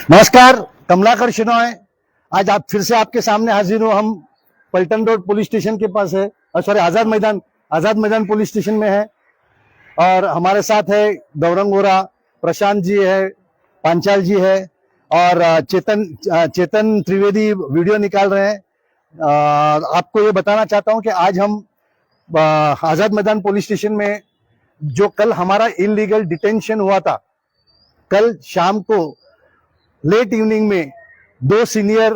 नमस्कार, कमलाकर शिनॉय। आज आप फिर से आपके सामने हाजिर हूँ। हम पलटन रोड पुलिस स्टेशन के पास है, sorry Azad Maidan police station में है। और हमारे साथ है गौरंग वोरा, प्रशांत जी है, पांचाल जी है और चेतन त्रिवेदी वीडियो निकाल रहे हैं। आपको ये बताना चाहता हूँ कि आज हम आजाद मैदान पुलिस स्टेशन में जो कल हमारा इलीगल डिटेंशन हुआ था, कल शाम को लेट इवनिंग में दो सीनियर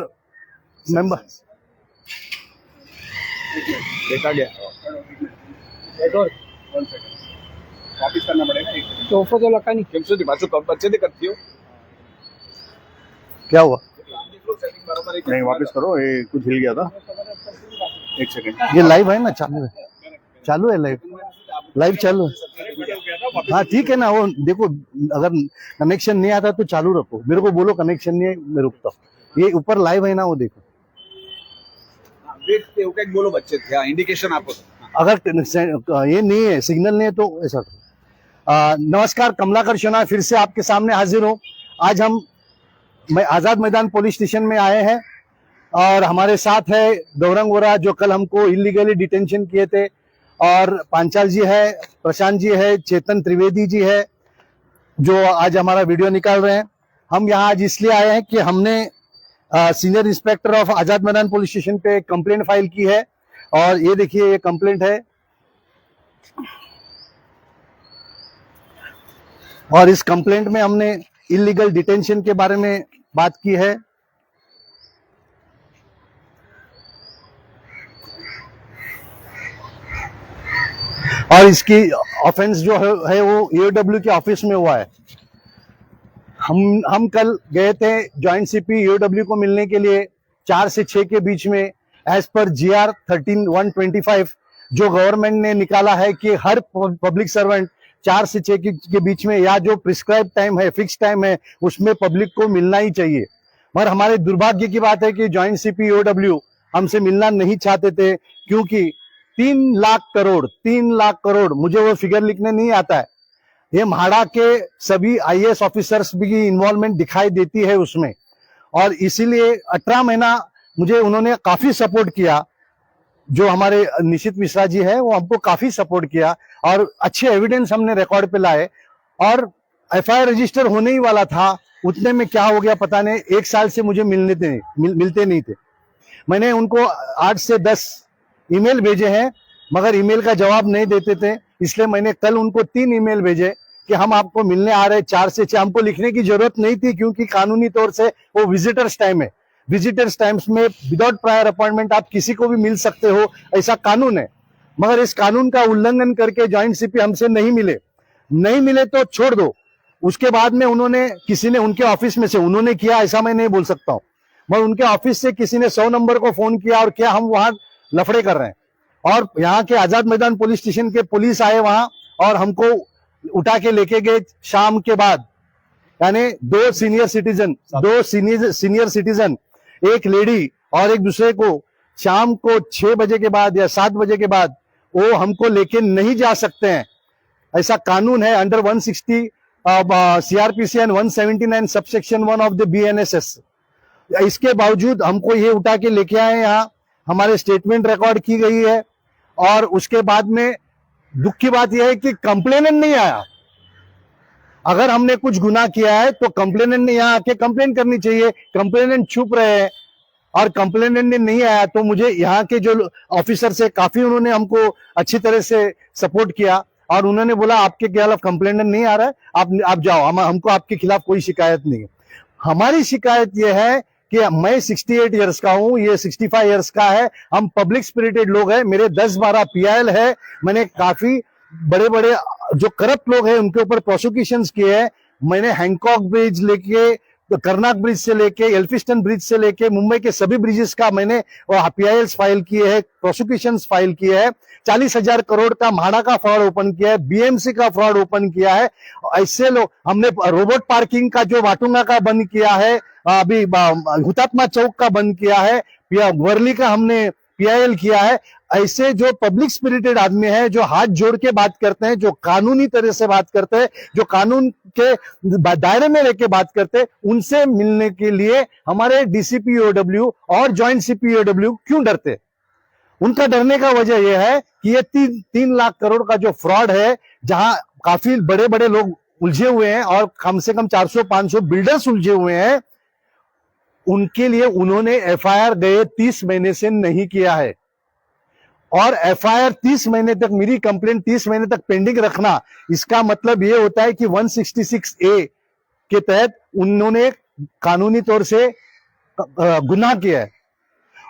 मेंबर देखा गया वापिस करना पड़ेगा। तोहफा तो लगा नहीं કેમ સુધી પાછું કમ બચ્ચે દે કરતી हो क्या हुआ? नहीं वापस करो, ये कुछ हिल गया था। एक सेकंड, ये लाइव है ना? चालू है लाइव चालू है। हाँ ठीक है ना। वो देखो, अगर कनेक्शन नहीं आता तो चालू रखो, मेरे को बोलो कनेक्शन नहीं है, मैं रुकता हूँ। ये ऊपर लाइव है ना, वो देखो। देखते हो क्या बोलो बच्चे थे, इंडिकेशन आपको अगर ये नहीं है, सिग्नल नहीं है तो ऐसा। नमस्कार, कमलाकर शिनॉय फिर से आपके सामने हाजिर हूँ। आज हम आजाद मैदान पुलिस स्टेशन में आए हैं और हमारे साथ है गौरंग वोरा, जो कल हमको इलीगली डिटेंशन किए थे, और पांचाल जी है, प्रशांत जी है, चेतन त्रिवेदी जी है, जो आज हमारा वीडियो निकाल रहे हैं। हम यहाँ आज इसलिए आए हैं कि हमने senior inspector of Azad Maidan police station पे कंप्लेंट फाइल की है। और ये देखिए, ये कंप्लेंट है और इस कंप्लेंट में हमने इलीगल डिटेंशन के बारे में बात की है। और इसकी ऑफेंस जो है वो ईओडब्ल्यू के ऑफिस में हुआ है। हम कल गए थे जॉइंट सीपी ईओडब्ल्यू को मिलने के लिए 4 से 6 के बीच में, एज पर GR 13/125 जो गवर्नमेंट ने निकाला है कि हर पब्लिक सर्वेंट 4 से 6 के बीच में, या जो प्रिस्क्राइब टाइम है, फिक्स टाइम है, उसमें पब्लिक को मिलना ही चाहिए। मगर हमारे दुर्भाग्य की बात है कि जॉइंट सीपी ईओडब्ल्यू हमसे मिलना नहीं चाहते थे, क्योंकि 3 लाख करोड़, मुझे वो फिगर लिखने नहीं आता है। ये म्हाडा के सभी IAS ऑफिसर्स भी इन्वॉल्वमेंट दिखाई देती है उसमें। और इसीलिए 18 महीना मुझे उन्होंने काफी सपोर्ट किया। जो हमारे निशित मिश्रा जी है, वो हमको काफी सपोर्ट किया और अच्छे एविडेंस हमने रिकॉर्ड पे लाए। और FIR रजिस्टर होने ही वाला था, उतने में क्या हो गया पता नहीं, 1 साल से मुझे मिलते नहीं थे। मैंने उनको 8 से 10 ईमेल भेजे हैं, मगर ईमेल का जवाब नहीं देते थे। इसलिए मैंने कल उनको 3 ईमेल भेजे कि हम आपको मिलने आ रहे हैं 4 से 6। हमको लिखने की जरूरत नहीं थी, क्योंकि कानूनी तौर से वो विजिटर्स टाइम है। विजिटर्स टाइम्स में विदाउट प्रायर अपॉइंटमेंट आप किसी को भी मिल सकते हो, ऐसा कानून है। मगर इस कानून का उल्लंघन करके जॉइंट सीपी हमसे नहीं मिले तो छोड़ दो। उसके बाद में किसी ने उनके ऑफिस में से, उन्होंने किया ऐसा मैं नहीं बोल सकता हूँ, मगर उनके ऑफिस से किसी ने 100 नंबर को फोन किया और क्या हम वहां लफड़े कर रहे हैं। और यहाँ के आजाद मैदान पुलिस स्टेशन के पुलिस आए वहां और हमको उठा के लेके गए शाम के बाद। यानी 2 सीनियर सिटीजन, एक लेडी और एक दूसरे को, शाम को 6 बजे के बाद या 7 बजे के बाद वो हमको लेके नहीं जा सकते हैं। ऐसा कानून है under 160 CRPC and 179 subsection 1 of the BNSS। इसके बावजूद हमको ये उठा के लेके आए यहाँ, हमारे स्टेटमेंट रिकॉर्ड की गई है। और उसके बाद में दुख की बात यह है कि कंप्लेनेंट नहीं आया। अगर हमने कुछ गुनाह किया है तो कंप्लेनेंट ने यहाँ आके कंप्लेन करनी चाहिए। कंप्लेनेंट छुप रहे हैं और कंप्लेनेंट ने नहीं आया, तो मुझे यहाँ के जो ऑफिसर से काफी उन्होंने हमको अच्छी तरह से सपोर्ट किया और उन्होंने बोला आपके खिलाफ कंप्लेनेंट नहीं आ रहा है, आप जाओ, हमको आपके खिलाफ कोई शिकायत नहीं है। हमारी शिकायत यह है कि मैं 68 इयर्स का हूं, ये 65 इयर्स का है। हम पब्लिक स्पिरिटेड लोग हैं। मेरे 10-12 PIL है। मैंने काफी बड़े जो करप्ट लोग हैं उनके ऊपर प्रोसिक्यूशंस किए हैं। मैंने हैंकॉक ब्रिज लेके, कर्नाक ब्रिज से लेके, एल्फिस्टन ब्रिज से लेके, मुंबई के सभी ब्रिजेस का मैंने PILs फाइल किए हैं, प्रोसिक्यूशंस फाइल किए हैं। 40,000 करोड़ का म्हाडा का फ्रॉड ओपन किया है, BMC का फ्रॉड ओपन किया है। ऐसे लोग, हमने रोबोट पार्किंग का जो वाटुंगा का बंद किया है, अभी हुतात्मा चौक का बंद किया है, वर्ली का हमने PIL किया है। ऐसे जो पब्लिक स्पिरिटेड आदमी है, जो हाथ जोड़ के बात करते हैं, जो कानूनी तरह से बात करते हैं, जो कानून के दायरे में रह के बात करते हैं, उनसे मिलने के लिए हमारे DCP EOW और ज्वाइंट CP EOW क्यों डरते? उनका डरने का वजह यह है कि ये 3 लाख करोड़ का जो फ्रॉड है, जहां काफी बड़े बड़े लोग उलझे हुए हैं और कम से कम 400-500 बिल्डर्स उलझे हुए हैं, उनके लिए उन्होंने FIR गए 30 महीने से नहीं किया है। और FIR 30 महीने तक, मेरी कंप्लेंट 30 महीने तक पेंडिंग रखना, इसका मतलब यह होता है कि 166A के तहत उन्होंने कानूनी तौर से गुनाह किया है।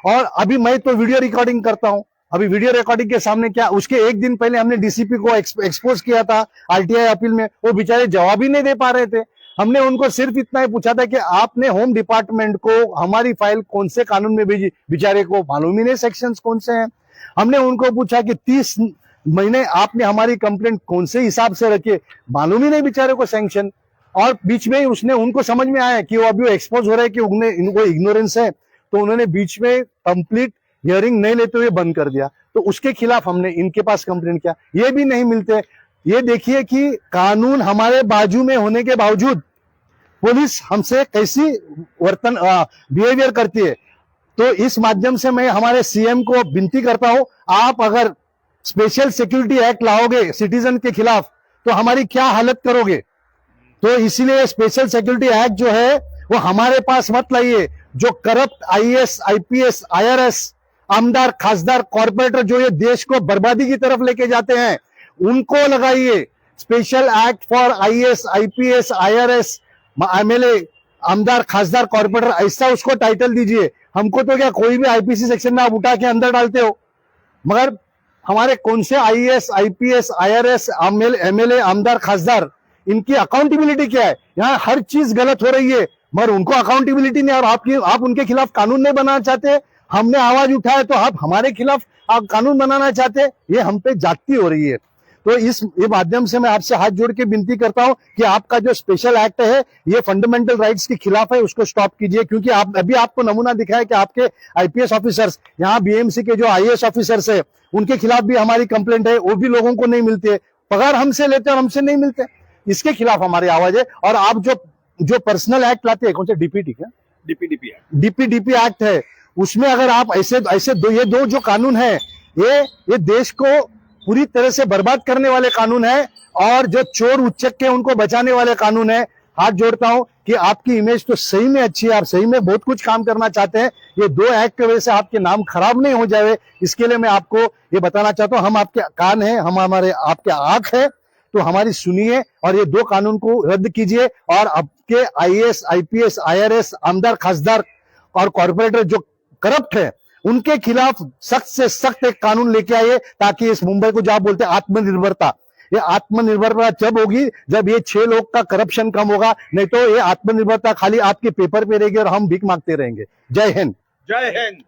और अभी मैं तो वीडियो रिकॉर्डिंग करता हूं, अभी वीडियो रिकॉर्डिंग के सामने क्या, उसके एक दिन पहले हमने DCP को एक्सपोज किया था RTI अपील में, वो बेचारे जवाब ही नहीं दे पा रहे थे। हमने उनको सिर्फ इतना ही पूछा था कि आपने होम डिपार्टमेंट को हमारी फाइल कौन से कानून में भेजी, बेचारे को मालूम ही नहीं सेक्शंस कौन से हैं। हमने उनको पूछा कि 30 महीने आपने हमारी कंप्लेंट कौन से हिसाब से रखी, मालूम ही नहीं बेचारे को सैंक्शन। और बीच में उसने, उनको समझ में आया कि वो अभी एक्सपोज हो रहा है कि इनको इग्नोरेंस है, तो उन्होंने बीच में कंप्लीट हियरिंग नहीं लेते हुए बंद कर दिया। तो उसके खिलाफ हमने इनके पास कंप्लेंट किया, ये भी नहीं मिलते। ये देखिए कि कानून हमारे बाजू में होने के बावजूद पुलिस हमसे कैसी बिहेवियर करती है। तो इस माध्यम से मैं हमारे CM को विनती करता हूं, आप अगर स्पेशल सिक्योरिटी एक्ट लाओगे सिटीजन के खिलाफ तो हमारी क्या हालत करोगे। तो इसीलिए स्पेशल सिक्योरिटी एक्ट जो है वो हमारे पास मत लाइए। जो करप्ट IAS IPS IRS आमदार खासदार कॉर्पोरेटर जो ये देश को बर्बादी की तरफ लेके जाते हैं, उनको लगाइए। Special act for IAS IPS IRS MLA आमदार खासदार कॉर्पोरेटर, ऐसा उसको टाइटल दीजिए। हमको तो क्या कोई भी IPC सेक्शन में आप उठा के अंदर डालते हो, मगर हमारे कौन से IAS IPS IRS MLA आमदार खासदार, इनकी अकाउंटेबिलिटी क्या है? यहाँ हर चीज गलत हो रही है मगर उनको अकाउंटेबिलिटी नहीं, और आप उनके खिलाफ कानून नहीं बनाना चाहते। हमने आवाज उठाया तो आप हमारे खिलाफ आप कानून बनाना चाहते, ये हम पे जाती हो रही है। तो ये माध्यम से मैं आपसे हाथ जोड़ के विनती करता हूं कि आपका जो स्पेशल एक्ट है ये फंडामेंटल राइट्स के खिलाफ है, उसको स्टॉप कीजिए। क्योंकि आप अभी आपको नमूना दिखाया कि आपके IPS ऑफिसर्स, यहाँ BMC के जो IAS ऑफिसर्स है उनके खिलाफ भी हमारी कंप्लेंट है, वो भी लोगों को नहीं मिलती है, पगार हमसे लेते और हमसे नहीं मिलते। इसके खिलाफ हमारी आवाज है। और आप जो पर्सनल एक्ट लाते हैं, कौन से DPDP एक्ट है, उसमें अगर आप ऐसे ये दो जो कानून है, ये देश को पूरी तरह से बर्बाद करने वाले कानून है, और जो चोर उच्चक के उनको बचाने वाले कानून है। हाथ जोड़ता हूं कि आपकी इमेज तो सही में अच्छी है, आप सही में बहुत कुछ काम करना चाहते हैं, ये 2 एक्ट की वजह से आपके नाम खराब नहीं हो जाए, इसके लिए मैं आपको ये बताना चाहता हूं। हम आपके कान हैं, हम आपके आंख है, तो हमारी सुनिए और ये 2 कानून को रद्द कीजिए। और आपके IAS IPS IRS आमदार खासदार और कॉर्पोरेटर जो करप्ट है, उनके खिलाफ सख्त से सख्त एक कानून लेके आइए, ताकि इस मुंबई को जो आप बोलते हैं आत्मनिर्भरता, ये आत्मनिर्भरता जब होगी जब ये 6 लोग का करप्शन कम होगा, नहीं तो ये आत्मनिर्भरता खाली आपके पेपर पे रहेगी और हम भीख मांगते रहेंगे। जय हिंद। जय हिंद।